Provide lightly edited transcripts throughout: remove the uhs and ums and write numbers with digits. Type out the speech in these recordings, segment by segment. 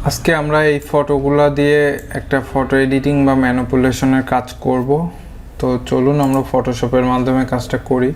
আজকে আমরা এই ফটোগুলো দিয়ে একটা ফটো এডিটিং বা ম্যানিপুলেশনের কাজ করব। তো চলুন আমরা ফটোশপের মাধ্যমে কাজটা করি।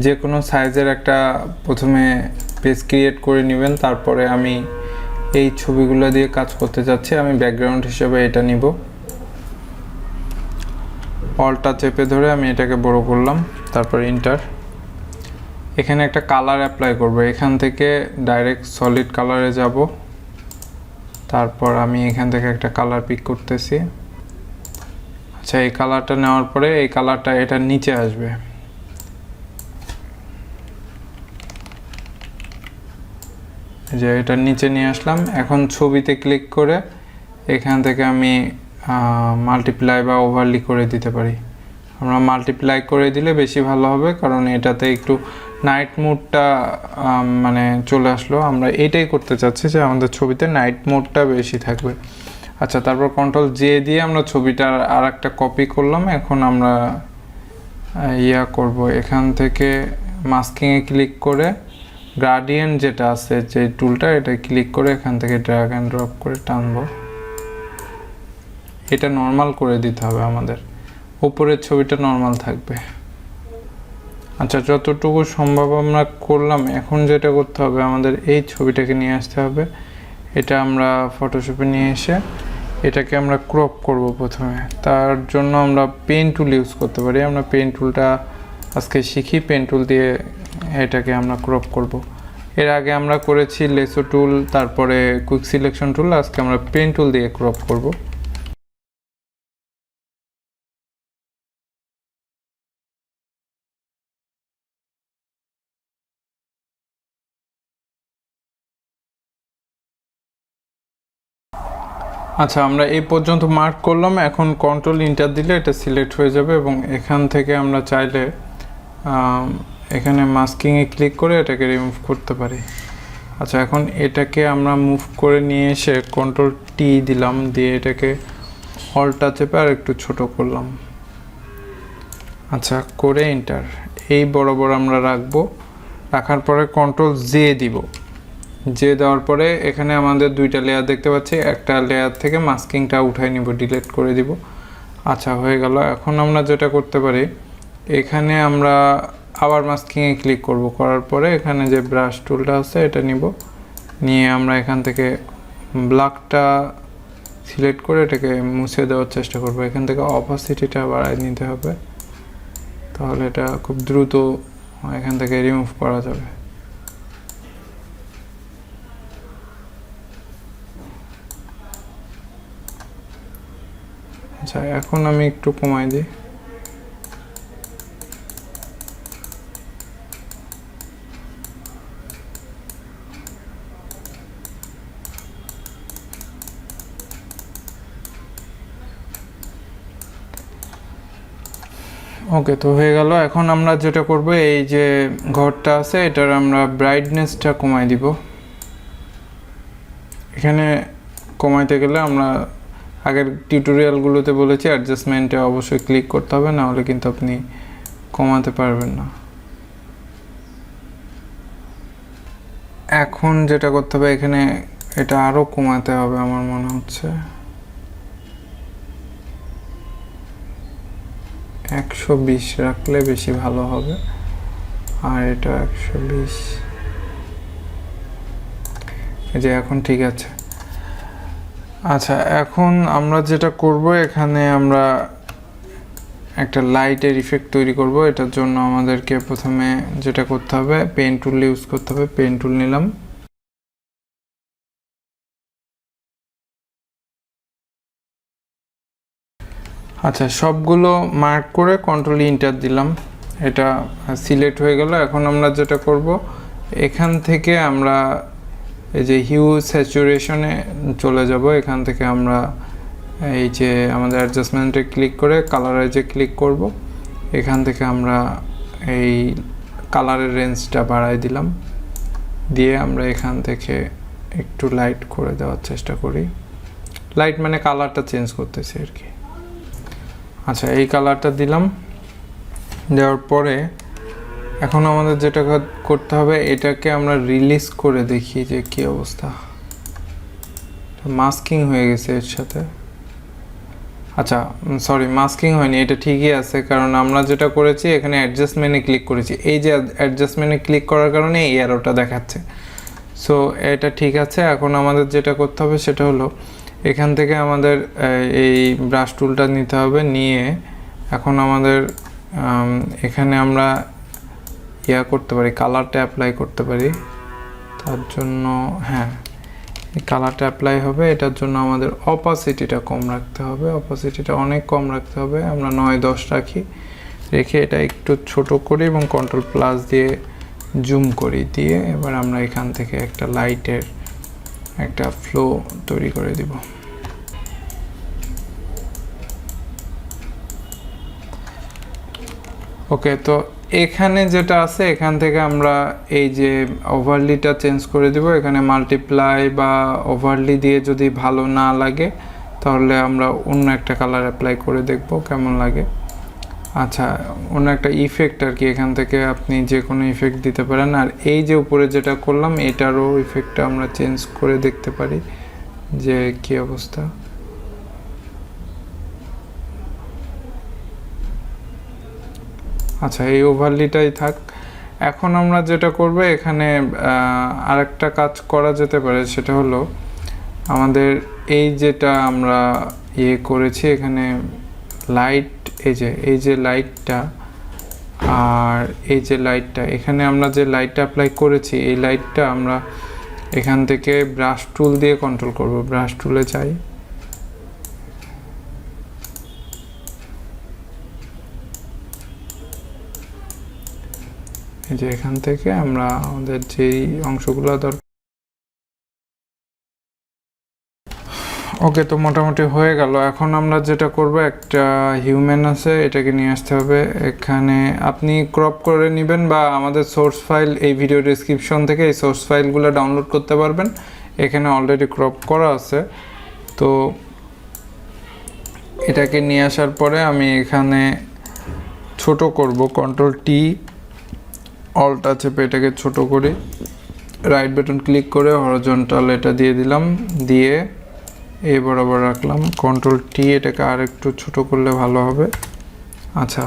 যে কোনো সাইজের একটা প্রথমে পেজ ক্রিয়েট করে নেবেন, তারপরে আমি এই ছবিগুলো দিয়ে কাজ করতে যাচ্ছি। আমি ব্যাকগ্রাউন্ড হিসেবে এটা নিব, অল্টা চেপে ধরে আমি এটাকে বড় করলাম, তারপর ইন্টার। এখানে একটা কালার অ্যাপ্লাই করব, এখান থেকে ডাইরেক্ট সলিড কালারে যাব। তারপর আমি এখান থেকে একটা কালার পিক করতেছি। আচ্ছা, এই কালারটা নেওয়ার পরে এই কালারটা এটার নিচে আসবে। যে এটার নিচে নিয়ে আসলাম। এখন ছবিতে ক্লিক করে এখান থেকে আমি মাল্টিপ্লাই বা ওভারলি করে দিতে পারি। আমরা মাল্টিপ্লাই করে দিলে বেশি ভালো হবে, কারণ এটাতে একটু নাইট মুডটা মানে চলে আসলো। আমরা এটাই করতে চাচ্ছি যে আমাদের ছবিতে নাইট মুডটা বেশি থাকবে। আচ্ছা, তারপর কন্ট্রোল জে দিয়ে আমরা ছবিটার আর একটা কপি করলাম। এখন আমরা করব, এখান থেকে মাস্কিংয়ে ক্লিক করে গ্রাডিয়েন্ট যেটা আছে যে টুলটা, এটা ক্লিক করে এখান থেকে ড্র্যাগ অ্যান্ড ড্রপ করে টানবো। এটা নর্মাল করে দিতে হবে আমাদের, উপরের ছবিটা নর্মাল থাকবে। আচ্ছা, যতটুকু সম্ভব আমরা করলাম। এখন যেটা করতে হবে, আমাদের এই ছবিটাকে নিয়ে আসতে হবে। এটা আমরা ফটোশপে নিয়ে এসে এটাকে আমরা ক্রপ করব প্রথমে। তার জন্য আমরা পেন টুল ইউজ করতে পারি। আমরা পেন টুলটা আজকে শিখি। পেন টুল দিয়ে এটাকে আমরা ক্রপ করব। এর আগে আমরা করেছি লেসো টুল, তারপরে কুইক সিলেকশন টুল। আজকে আমরা পেন টুল দিয়ে ক্রপ করব। আচ্ছা, আমরা এই পর্যন্ত মার্ক করলাম। এখন কন্ট্রোল ইন্টার দিলে এটা সিলেক্ট হয়ে যাবে এবং এখান থেকে আমরা চাইলে এখানে মাস্কিংয়ে ক্লিক করে এটাকে রিমুভ করতে পারি। আচ্ছা, এখন এটাকে আমরা মুভ করে নিয়ে এসে কন্ট্রোল টি দিলাম, দিয়ে এটাকে অল্টা চেপে আর একটু ছোট করলাম। আচ্ছা, করে ইন্টার। এই বরাবর আমরা রাখবো। রাখার পরে কন্ট্রোল জে দিব। যে দেওয়ার পরে এখানে আমাদের দুইটা লেয়ার দেখতে পাচ্ছি। একটা লেয়ার থেকে মাস্কিংটা উঠাই নিব, ডিলিট করে দিব। আচ্ছা, হয়ে গেল। এখন আমরা যেটা করতে পারি, এখানে আমরা আবার মাস্কিংয়ে ক্লিক করব। করার পরে এখানে যে ব্রাশ টুলটা আছে এটা নিব, নিয়ে আমরা এখান থেকে ব্ল্যাকটা সিলেক্ট করে এটাকে মুছে দেওয়ার চেষ্টা করব। এখান থেকে অপাসিটিটা বাড়ায় নিতে হবে, তাহলে এটা খুব দ্রুত এখান থেকে রিমুভ করা যাবে। আচ্ছা, এখন আমি একটু কমাই দিই। ওকে, তো হয়ে গেল। এখন আমরা যেটা করব, এই যে ঘরটা আছে এটার আমরা ব্রাইটনেসটা কমাই দিব। এখানে কমাইতে গেলে আমরা আগের টিউটোরিয়ালগুলোতে বলেছি অ্যাডজাস্টমেন্টে অবশ্যই ক্লিক করতে হবে, না হলে কিন্তু আপনি কমাতে পারবেন না। এখন যেটা করতে হবে, এখানে এটা আরও কমাতে হবে আমার মনে হচ্ছে। 120 রাখলে বেশি ভালো হবে। আর এটা 120, যে এখন ঠিক আছে। আচ্ছা, এখন আমরা যেটা করব, এখানে আমরা একটা লাইটের ইফেক্ট তৈরি করব। এটার জন্য আমাদেরকে প্রথমে যেটা করতে হবে, পেন টুল ইউজ করতে হবে। পেন টুল নিলাম। আচ্ছা, সবগুলো মার্ক করে কন্ট্রোল ইন্টার দিলাম। এটা সিলেক্ট হয়ে গেল। এখন আমরা যেটা করব, এখান থেকে আমরা এই যে হিউ স্যাচুরেশনে চলে যাব। এখান থেকে আমরা এই যে আমাদের অ্যাডজাস্টমেন্টে ক্লিক করে কালারাইজে ক্লিক করব। এখান থেকে আমরা এই কালারের রেঞ্জটা বাড়াই দিলাম, দিয়ে আমরা এখান থেকে একটু লাইট করে দেওয়ার চেষ্টা করি। লাইট মানে কালারটা চেঞ্জ করতেছি আর কি। আচ্ছা, এই কালারটা দিলাম। দেওয়ার পরে এখন আমাদের যেটা করতে হবে, এটাকে আমরা রিলিজ করে দেখি যে কি অবস্থা। মাস্কিং হয়ে গেছে এর সাথে। আচ্ছা সরি, মাস্কিং হয়নি, এটা ঠিকই আছে, কারণ আমরা যেটা করেছি এখানে অ্যাডজাস্টমেন্টে ক্লিক করেছি, এই যে অ্যাডজাস্টমেন্টে ক্লিক করার কারণে এই অ্যারোটা দেখাচ্ছে। সো এটা ঠিক আছে। এখন আমাদের যেটা করতে হবে সেটা হলো এখান থেকে আমাদের এই ব্রাশ টুলটা নিতে হবে, নিয়ে এখন আমাদের এখানে আমরা করতে পারি, কালারটা অ্যাপ্লাই করতে পারি। তার জন্য হ্যাঁ, এই কালারটা অ্যাপ্লাই হবে। এটার জন্য আমাদের অপাসিটিটা কম রাখতে হবে, অপাসিটিটা অনেক কম রাখতে হবে। আমরা 9-10 রাখি, রেখে এটা একটু ছোট করি এবং কন্ট্রোল প্লাস দিয়ে জুম করি, দিয়ে এবার আমরা এখান থেকে একটা লাইটের একটা ফ্লো তৈরি করে দিব। ওকে, তো এখানে যেটা আছে এখান থেকে আমরা এই যে ওভারলিটা চেঞ্জ করে দিব। এখানে মাল্টিপ্লাই বা ওভারলি দিয়ে যদি ভালো না লাগে তাহলে আমরা অন্য একটা কালার অ্যাপ্লাই করে দেখব কেমন লাগে। আচ্ছা, অন্য একটা ইফেক্ট আর কি, এখান থেকে আপনি যে কোনো ইফেক্ট দিতে পারেন। আর এই যে উপরে যেটা করলাম এটারও ইফেক্টটা আমরা চেঞ্জ করে দেখতে পারি যে কি অবস্থা। আচ্ছা, এই ওভারলিটাই থাক। এখন আমরা যেটা করব এখানে আরেকটা কাজ করা যেতে পারে, সেটা হলো আমাদের এই যেটা আমরা করেছি এখানে লাইট, এই যে লাইটটা আর এই যে লাইটটা, এখানে আমরা যে লাইটটা অ্যাপ্লাই করেছি এই লাইটটা আমরা এখান থেকে ব্রাশ টুল দিয়ে কন্ট্রোল করব। ব্রাশ টুলে যাই, এই যে এখান থেকে আমরা আমাদের যেই অংশগুলো দরকার। ওকে, তো মোটামুটি হয়ে গেল। এখন আমরা যেটা করব, একটা হিউম্যান আছে, এটাকে নিয়ে আসতে হবে এখানে। আপনি ক্রপ করে নেবেন বা আমাদের সোর্স ফাইল এই ভিডিও ডেসক্রিপশন থেকে এই সোর্স ফাইলগুলো ডাউনলোড করতে পারবেন, এখানে অলরেডি ক্রপ করা আছে। তো এটাকে নিয়ে আসার পরে আমি এখানে ছোট করব, কন্ট্রোল টি অল্ট চেপে এটাকে ছোট করি, রাইট বাটন ক্লিক করে হরিজন্টাল এটা দিয়ে দিলাম, দিয়ে এই বরাবর রাখলাম, কন্ট্রোল টি এটাকে আর একটু ছোট করলে ভালো হবে। আচ্ছা,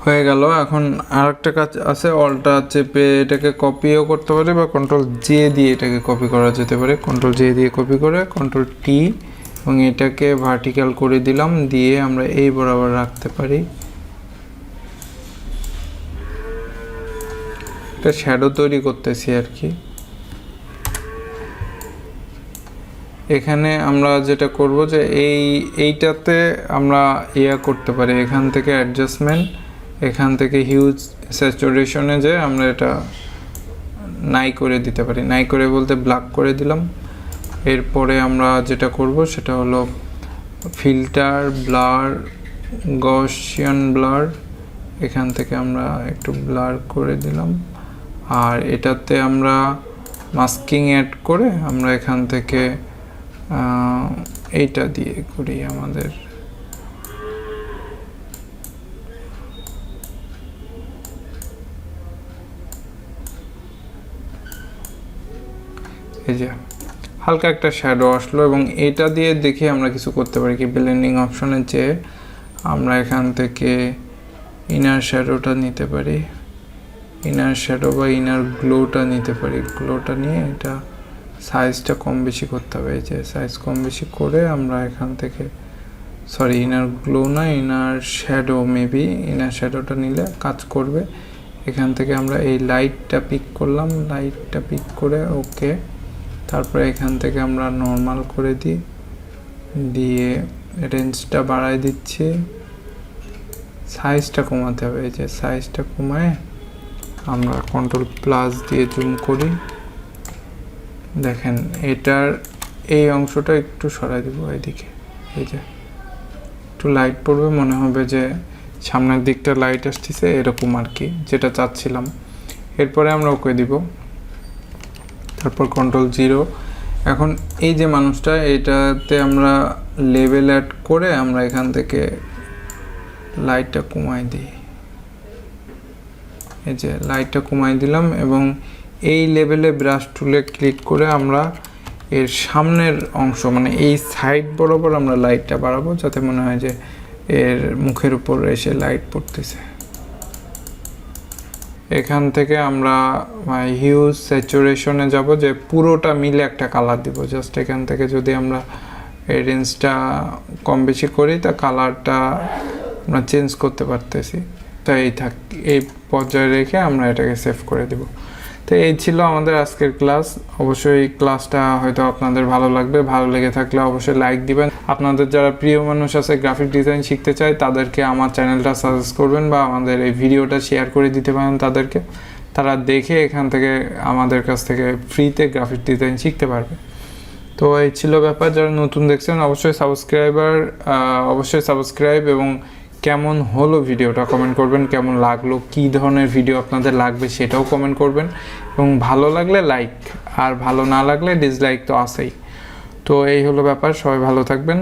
হয়ে গেল। এখন আরেকটা কাজ আছে, অল্টা চেপে এটাকে কপিও করতে পারে বা কন্ট্রোল জে দিয়ে এটাকে কপি করা যেতে পারে। কন্ট্রোল জে দিয়ে কপি করে কন্ট্রোল টি এবং এটাকে ভার্টিক্যাল করে দিলাম, দিয়ে আমরা এই বরাবর রাখতে পারি। একটা শ্যাডো তৈরি করতেছি আর কি। এখানে আমরা যেটা করব যে এইটাতে আমরা করতে পারি, এখান থেকে অ্যাডজাস্টমেন্ট, এখান থেকে হিউজ স্যাচুরেশনে যে আমরা এটা নাই করে দিতে পারি। নাই করে বলতে ব্ল্যাক করে দিলাম। এরপরে আমরা যেটা করব সেটা হলো ফিল্টার, ব্লার, গসিয়ান ব্লার, এখান থেকে আমরা একটু ব্লার করে দিলাম। আর এটাতে আমরা মাস্কিং অ্যাড করে আমরা এখান থেকে এইটা দিয়ে করি আমাদের এই যে হালকা একটা শ্যাডো আসলো, এবং এটা দিয়ে দেখি আমরা কিছু করতে পারি কি। ব্লেন্ডিং অপশনে যে আমরা এখান থেকে ইনার শ্যাডোটা নিতে পারি, ইনার শ্যাডো বা ইনার গ্লোটা নিতে পারি। গ্লোটা নিয়ে এটা সাইজটা কম বেশি করতে হবে, এই যে সাইজ কম বেশি করে আমরা এখান থেকে, সরি ইনার গ্লো না, ইনার শ্যাডো, মেবি ইনার শ্যাডোটা নিলে কাজ করবে। এখান থেকে আমরা এই লাইটটা পিক করলাম, লাইটটা পিক করে ওকে, তারপরে এখান থেকে আমরা নর্মাল করে দিই, দিয়ে রেঞ্জটা বাড়াই দিচ্ছি, সাইজটা কমাতে হবে। এই যে সাইজটা কমায় আমরা কন্ট্রোল প্লাস দিয়ে জুম করি, দেখেন এটার এই অংশটা একটু সরাই দিব এইদিকে, এই যে একটু লাইট পড়বে, মনে হবে যে সামনের দিকটা লাইট আসতেছে এরকম আর কি, যেটা চাচ্ছিলাম। এরপরে আমরা ওকে দিব, তারপর কন্ট্রোল 0। এখন এই যে মানুষটা, এটাতে আমরা লেভেল অ্যাড করে আমরা এখান থেকে লাইটটা কমাই দিই, এই যে লাইটটা কমাই দিলাম, এবং এই লেভেলে ব্রাশ টুলে ক্লিক করে আমরা এর সামনের অংশ মানে এই সাইড বরাবর আমরা লাইটটা বাড়াবো, যাতে মনে হয় যে এর মুখের উপর এসে লাইট পড়তেছে। এখান থেকে আমরা হিউজ স্যাচুরেশনে যাব, যে পুরোটা মিলে একটা কালার দিব। জাস্ট এখান থেকে যদি আমরা এই রেঞ্জটা কম বেশি করি, তা কালারটা আমরা চেঞ্জ করতে পারতেছি। তাই এই পর্যায়ে রেখে আমরা এটাকে সেভ করে দেব। তো এই ছিল আমাদের আজকের ক্লাস। অবশ্যই ক্লাসটা হয়তো আপনাদের ভালো লাগবে, ভালো লেগে থাকলে অবশ্যই লাইক দিবেন। আপনাদের যারা প্রিয় মানুষ আছে গ্রাফিক ডিজাইন শিখতে চায়, তাদেরকে আমার চ্যানেলটা সাজেস্ট করবেন বা আমাদের এই ভিডিওটা শেয়ার করে দিতে পারেন তাদেরকে। তারা দেখে এখান থেকে আমাদের কাছ থেকে ফ্রিতে গ্রাফিক ডিজাইন শিখতে পারবে। তো এই ছিল ব্যাপার। যারা নতুন দেখছেন অবশ্যই সাবস্ক্রাইব, এবং কেমন হলো ভিডিওটা কমেন্ট করবেন, কেমন লাগলো, কী ধরনের ভিডিও আপনাদের লাগবে সেটাও কমেন্ট করবেন, এবং ভালো লাগলে লাইক, আর ভালো না লাগলে ডিসলাইক তো আছেই। তো এই হলো ব্যাপার। সবাই ভালো থাকবেন।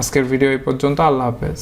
আজকের ভিডিও এই পর্যন্ত। আল্লাহ হাফেজ।